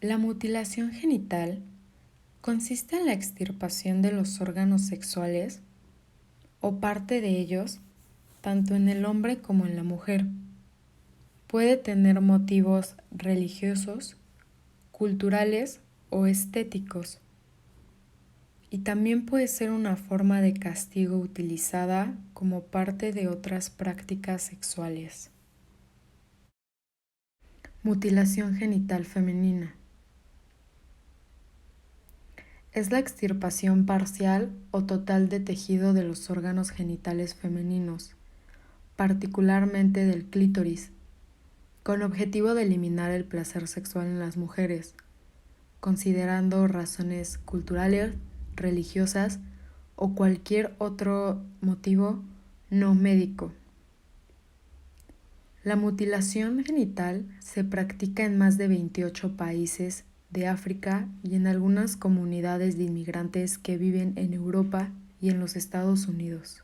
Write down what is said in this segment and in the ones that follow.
La mutilación genital consiste en la extirpación de los órganos sexuales o parte de ellos, tanto en el hombre como en la mujer. Puede tener motivos religiosos, culturales o estéticos. Y también puede ser una forma de castigo utilizada como parte de otras prácticas sexuales. Mutilación genital femenina. Es la extirpación parcial o total de tejido de los órganos genitales femeninos, particularmente del clítoris, con objetivo de eliminar el placer sexual en las mujeres, considerando razones culturales, religiosas o cualquier otro motivo no médico. La mutilación genital se practica en más de 28 países de África y en algunas comunidades de inmigrantes que viven en Europa y en los Estados Unidos.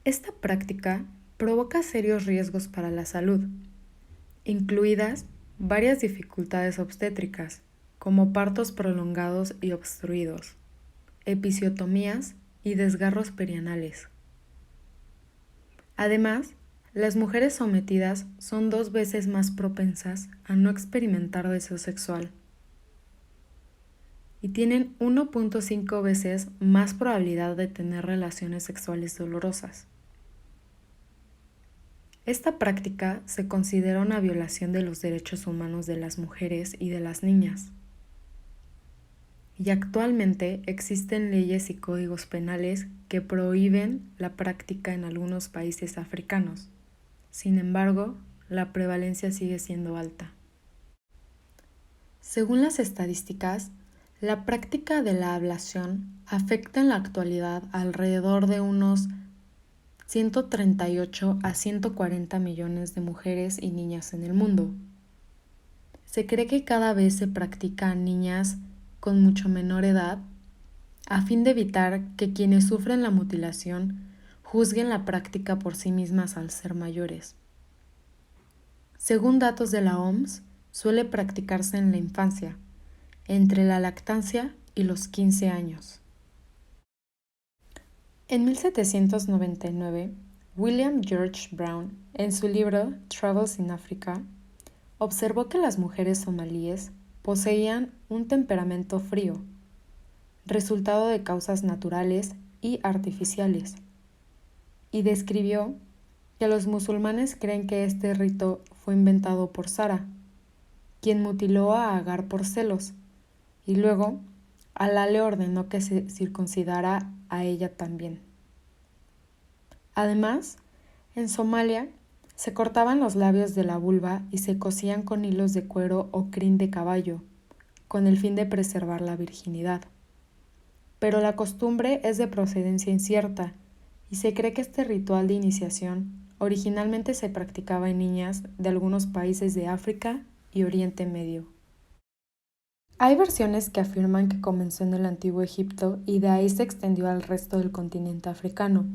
Esta práctica provoca serios riesgos para la salud, incluidas varias dificultades obstétricas, como partos prolongados y obstruidos, episiotomías y desgarros perianales. Además, las mujeres sometidas son 2 veces más propensas a no experimentar deseo sexual y tienen 1.5 veces más probabilidad de tener relaciones sexuales dolorosas. Esta práctica se considera una violación de los derechos humanos de las mujeres y de las niñas. Y actualmente existen leyes y códigos penales que prohíben la práctica en algunos países africanos. Sin embargo, la prevalencia sigue siendo alta. Según las estadísticas, la práctica de la ablación afecta en la actualidad alrededor de unos 138 a 140 millones de mujeres y niñas en el mundo. Se cree que cada vez se practica a niñas con mucho menor edad a fin de evitar que quienes sufren la mutilación juzguen la práctica por sí mismas al ser mayores. Según datos de la OMS, suele practicarse en la infancia, entre la lactancia y los 15 años. En 1799, William George Brown, en su libro Travels in Africa, observó que las mujeres somalíes poseían un temperamento frío, resultado de causas naturales y artificiales, y describió que los musulmanes creen que este rito fue inventado por Sara, quien mutiló a Agar por celos, y luego Alá le ordenó que se circuncidara a ella también. Además, en Somalia se cortaban los labios de la vulva y se cosían con hilos de cuero o crin de caballo, con el fin de preservar la virginidad. Pero la costumbre es de procedencia incierta y se cree que este ritual de iniciación originalmente se practicaba en niñas de algunos países de África y Oriente Medio. Hay versiones que afirman que comenzó en el Antiguo Egipto y de ahí se extendió al resto del continente africano.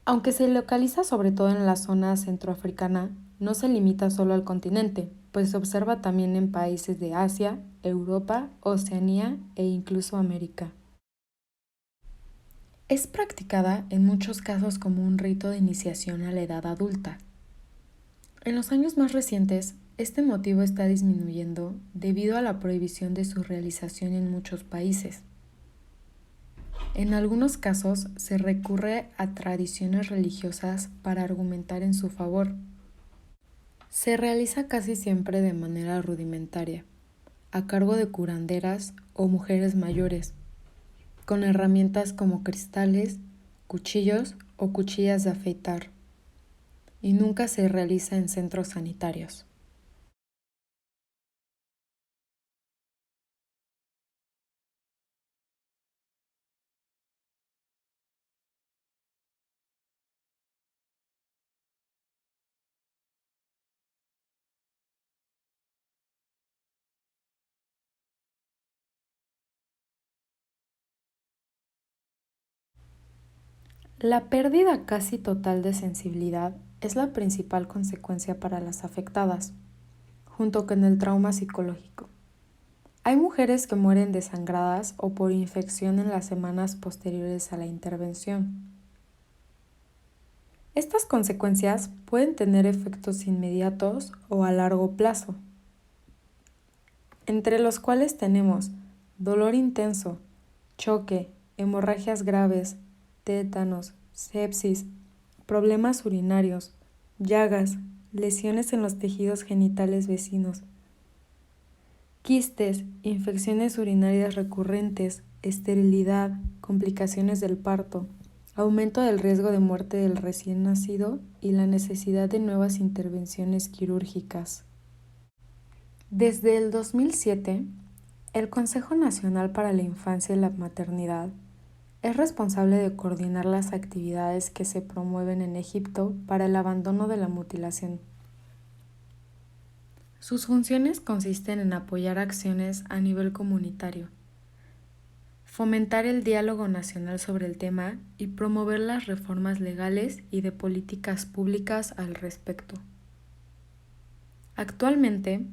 Aunque se localiza sobre todo en la zona centroafricana, no se limita solo al continente, pues se observa también en países de Asia, Europa, Oceanía e incluso América. Es practicada en muchos casos como un rito de iniciación a la edad adulta. En los años más recientes, este motivo está disminuyendo debido a la prohibición de su realización en muchos países. En algunos casos se recurre a tradiciones religiosas para argumentar en su favor. Se realiza casi siempre de manera rudimentaria, a cargo de curanderas o mujeres mayores, con herramientas como cristales, cuchillos o cuchillas de afeitar, y nunca se realiza en centros sanitarios. La pérdida casi total de sensibilidad es la principal consecuencia para las afectadas, junto con el trauma psicológico. Hay mujeres que mueren desangradas o por infección en las semanas posteriores a la intervención. Estas consecuencias pueden tener efectos inmediatos o a largo plazo, entre los cuales tenemos dolor intenso, choque, hemorragias graves, tétanos, sepsis, problemas urinarios, llagas, lesiones en los tejidos genitales vecinos, quistes, infecciones urinarias recurrentes, esterilidad, complicaciones del parto, aumento del riesgo de muerte del recién nacido y la necesidad de nuevas intervenciones quirúrgicas. Desde el 2007, el Consejo Nacional para la Infancia y la Maternidad es responsable de coordinar las actividades que se promueven en Egipto para el abandono de la mutilación. Sus funciones consisten en apoyar acciones a nivel comunitario, fomentar el diálogo nacional sobre el tema y promover las reformas legales y de políticas públicas al respecto. Actualmente,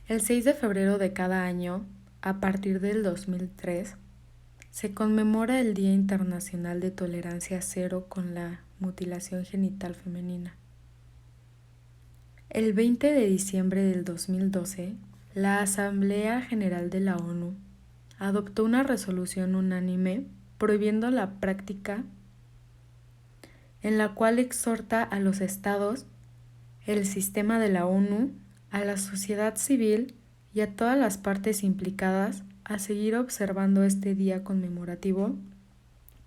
el 6 de febrero de cada año, a partir del 2003, se conmemora el Día Internacional de Tolerancia Cero con la Mutilación Genital Femenina. El 20 de diciembre del 2012, la Asamblea General de la ONU adoptó una resolución unánime prohibiendo la práctica, en la cual exhorta a los estados, el sistema de la ONU, a la sociedad civil y a todas las partes implicadas a seguir observando este día conmemorativo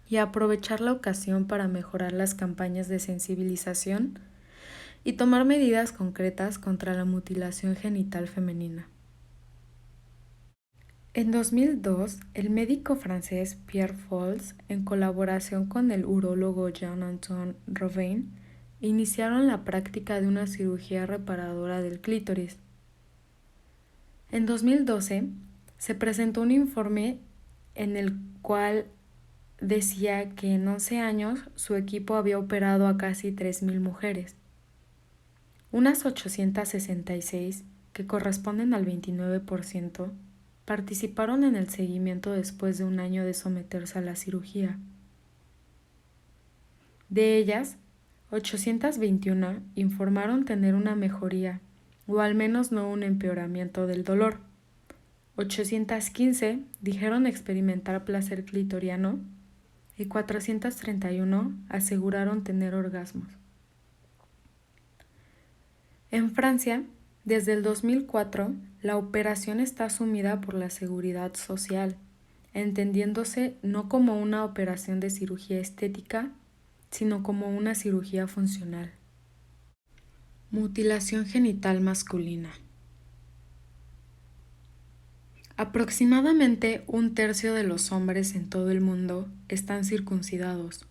y a aprovechar la ocasión para mejorar las campañas de sensibilización y tomar medidas concretas contra la mutilación genital femenina. En 2002, el médico francés Pierre Folz, en colaboración con el urólogo Jean-Antoine Rovin, iniciaron la práctica de una cirugía reparadora del clítoris. En 2012, se presentó un informe en el cual decía que en 11 años su equipo había operado a casi 3.000 mujeres. Unas 866, que corresponden al 29%, participaron en el seguimiento después de un año de someterse a la cirugía. De ellas, 821 informaron tener una mejoría, o al menos no un empeoramiento del dolor. 815 dijeron experimentar placer clitoriano y 431 aseguraron tener orgasmos. En Francia, desde el 2004, la operación está asumida por la Seguridad Social, entendiéndose no como una operación de cirugía estética, sino como una cirugía funcional. Mutilación genital masculina. Aproximadamente 1/3 de los hombres en todo el mundo están circuncidados,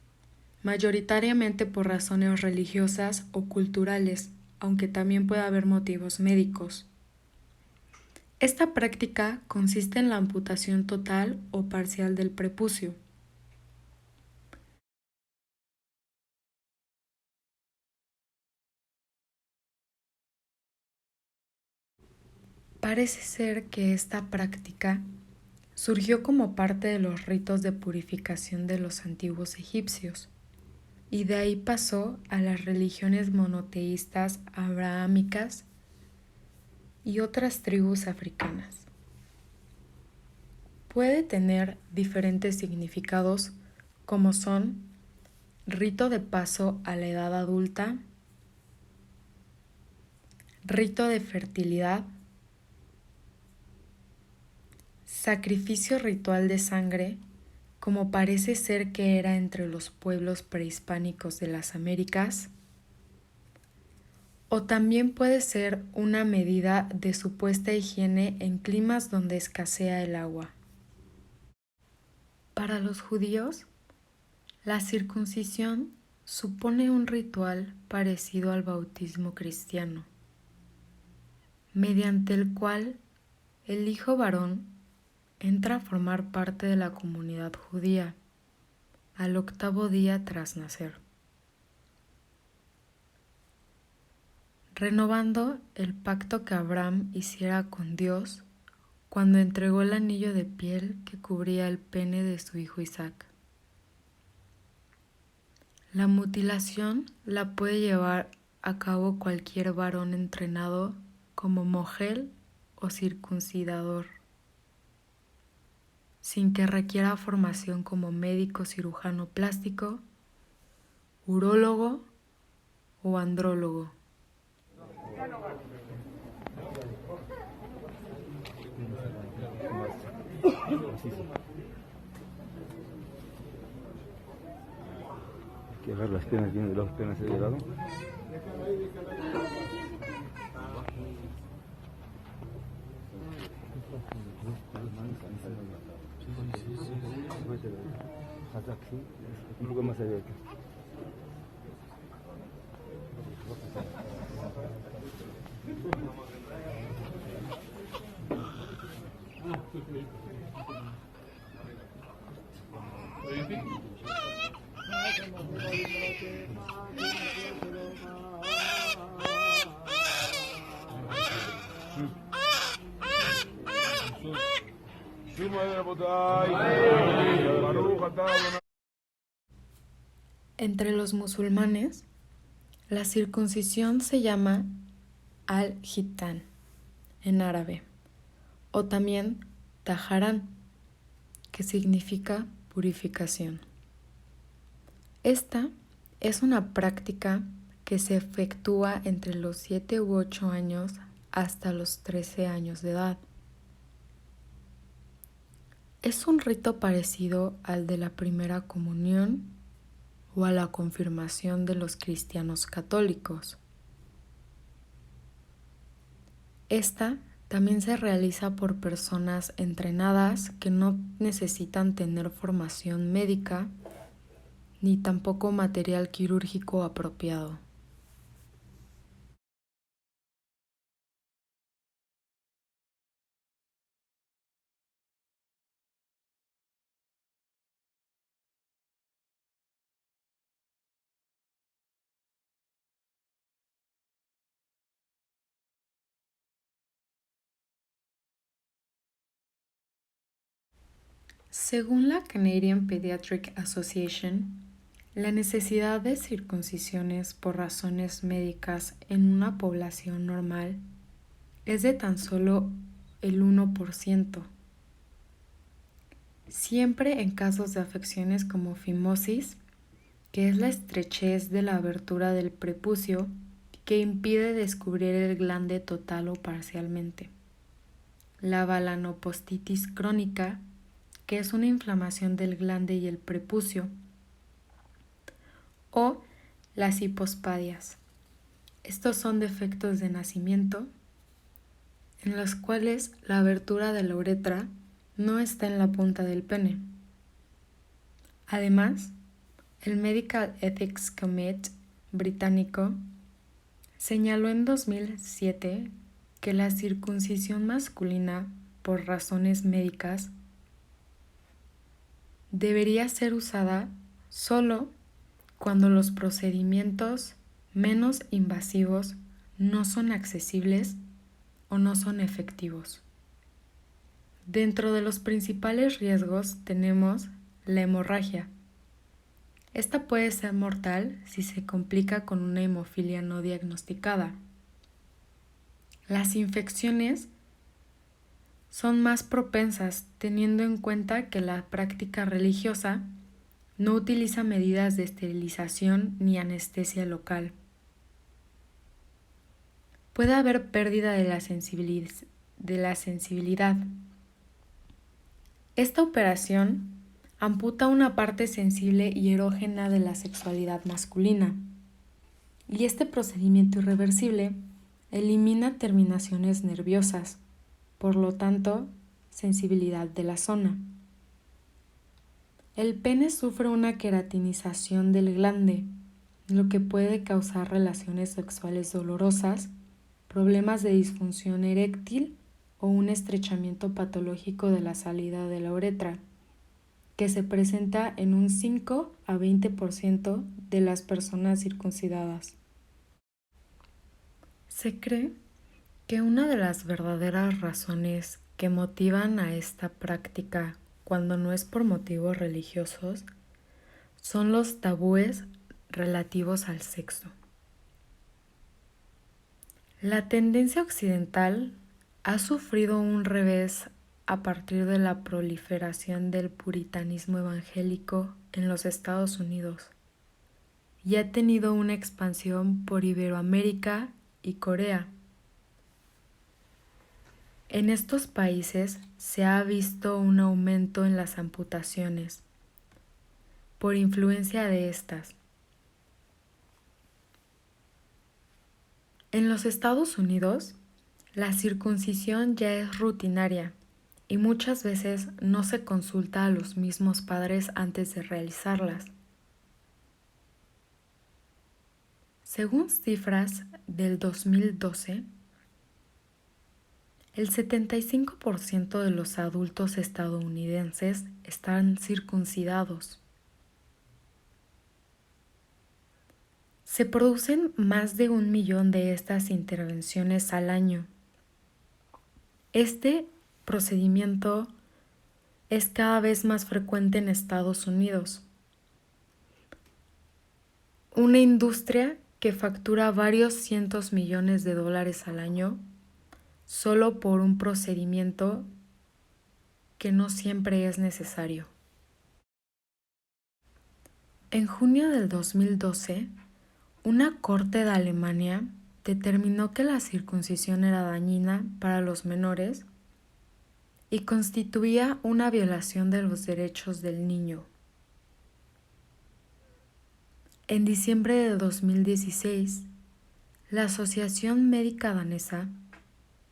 mayoritariamente por razones religiosas o culturales, aunque también puede haber motivos médicos. Esta práctica consiste en la amputación total o parcial del prepucio. Parece ser que esta práctica surgió como parte de los ritos de purificación de los antiguos egipcios, y de ahí pasó a las religiones monoteístas abrahámicas y otras tribus africanas. Puede tener diferentes significados como son rito de paso a la edad adulta, rito de fertilidad, sacrificio ritual de sangre, como parece ser que era entre los pueblos prehispánicos de las Américas, o también puede ser una medida de supuesta higiene en climas donde escasea el agua. Para los judíos, la circuncisión supone un ritual parecido al bautismo cristiano, mediante el cual el hijo varón entra a formar parte de la comunidad judía al 8º día tras nacer, renovando el pacto que Abraham hiciera con Dios cuando entregó el anillo de piel que cubría el pene de su hijo Isaac. La mutilación la puede llevar a cabo cualquier varón entrenado como mogel o circuncidador, sin que requiera formación como médico cirujano plástico, urólogo o andrólogo. Hay que ver las penas, vienen las penas de lado. Un poco más abierto. Entre los musulmanes, la circuncisión se llama al-Hitán en árabe, o también taharán, que significa purificación. Esta es una práctica que se efectúa entre los 7 u 8 años hasta los 13 años de edad. Es un rito parecido al de la primera comunión o a la confirmación de los cristianos católicos. Esta también se realiza por personas entrenadas que no necesitan tener formación médica ni tampoco material quirúrgico apropiado. Según la Canadian Pediatric Association, la necesidad de circuncisiones por razones médicas en una población normal es de tan solo el 1%. Siempre en casos de afecciones como fimosis, que es la estrechez de la abertura del prepucio que impide descubrir el glande total o parcialmente. La balanopostitis crónica, que es una inflamación del glande y el prepucio, o las hipospadias. Estos son defectos de nacimiento en los cuales la abertura de la uretra no está en la punta del pene. Además, el Medical Ethics Committee británico señaló en 2007 que la circuncisión masculina por razones médicas debería ser usada solo cuando los procedimientos menos invasivos no son accesibles o no son efectivos. Dentro de los principales riesgos tenemos la hemorragia. Esta puede ser mortal si se complica con una hemofilia no diagnosticada. Las infecciones son más propensas teniendo en cuenta que la práctica religiosa no utiliza medidas de esterilización ni anestesia local. Puede haber pérdida de la sensibilidad. Esta operación amputa una parte sensible y erógena de la sexualidad masculina, y este procedimiento irreversible elimina terminaciones nerviosas, por lo tanto, sensibilidad de la zona. El pene sufre una queratinización del glande, lo que puede causar relaciones sexuales dolorosas, problemas de disfunción eréctil o un estrechamiento patológico de la salida de la uretra, que se presenta en un 5 a 20% de las personas circuncidadas. Se cree que una de las verdaderas razones que motivan a esta práctica cuando no es por motivos religiosos son los tabúes relativos al sexo. La tendencia occidental ha sufrido un revés a partir de la proliferación del puritanismo evangélico en los Estados Unidos y ha tenido una expansión por Iberoamérica y Corea. En estos países se ha visto un aumento en las amputaciones por influencia de estas. En los Estados Unidos, la circuncisión ya es rutinaria y muchas veces no se consulta a los mismos padres antes de realizarlas. Según cifras del 2012, el 75% de los adultos estadounidenses están circuncidados. Se producen más de 1 millón de estas intervenciones al año. Este procedimiento es cada vez más frecuente en Estados Unidos. Una industria que factura varios cientos millones de dólares al año solo por un procedimiento que no siempre es necesario. En junio del 2012, una corte de Alemania determinó que la circuncisión era dañina para los menores y constituía una violación de los derechos del niño. En diciembre de 2016, la Asociación Médica Danesa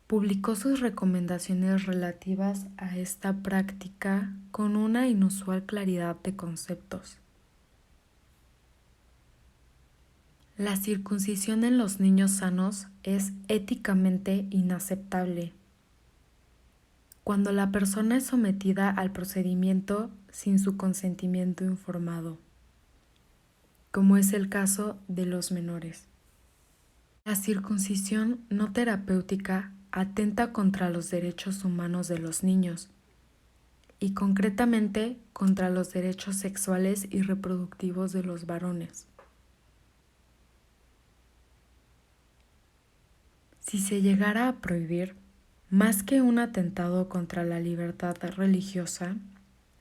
publicó sus recomendaciones relativas a esta práctica con una inusual claridad de conceptos. La circuncisión en los niños sanos es éticamente inaceptable cuando la persona es sometida al procedimiento sin su consentimiento informado, como es el caso de los menores. La circuncisión no terapéutica atenta contra los derechos humanos de los niños y concretamente contra los derechos sexuales y reproductivos de los varones. Si se llegara a prohibir, más que un atentado contra la libertad religiosa,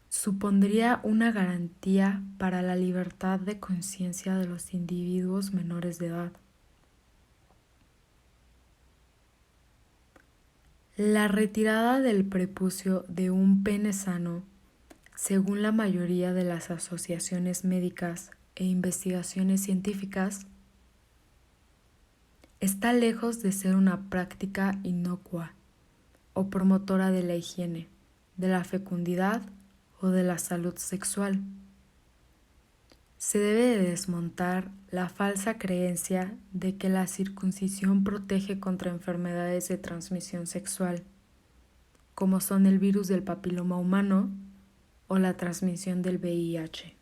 supondría una garantía para la libertad de conciencia de los individuos menores de edad. La retirada del prepucio de un pene sano, según la mayoría de las asociaciones médicas e investigaciones científicas, está lejos de ser una práctica inocua o promotora de la higiene, de la fecundidad o de la salud sexual. Se debe de desmontar la falsa creencia de que la circuncisión protege contra enfermedades de transmisión sexual, como son el virus del papiloma humano o la transmisión del VIH.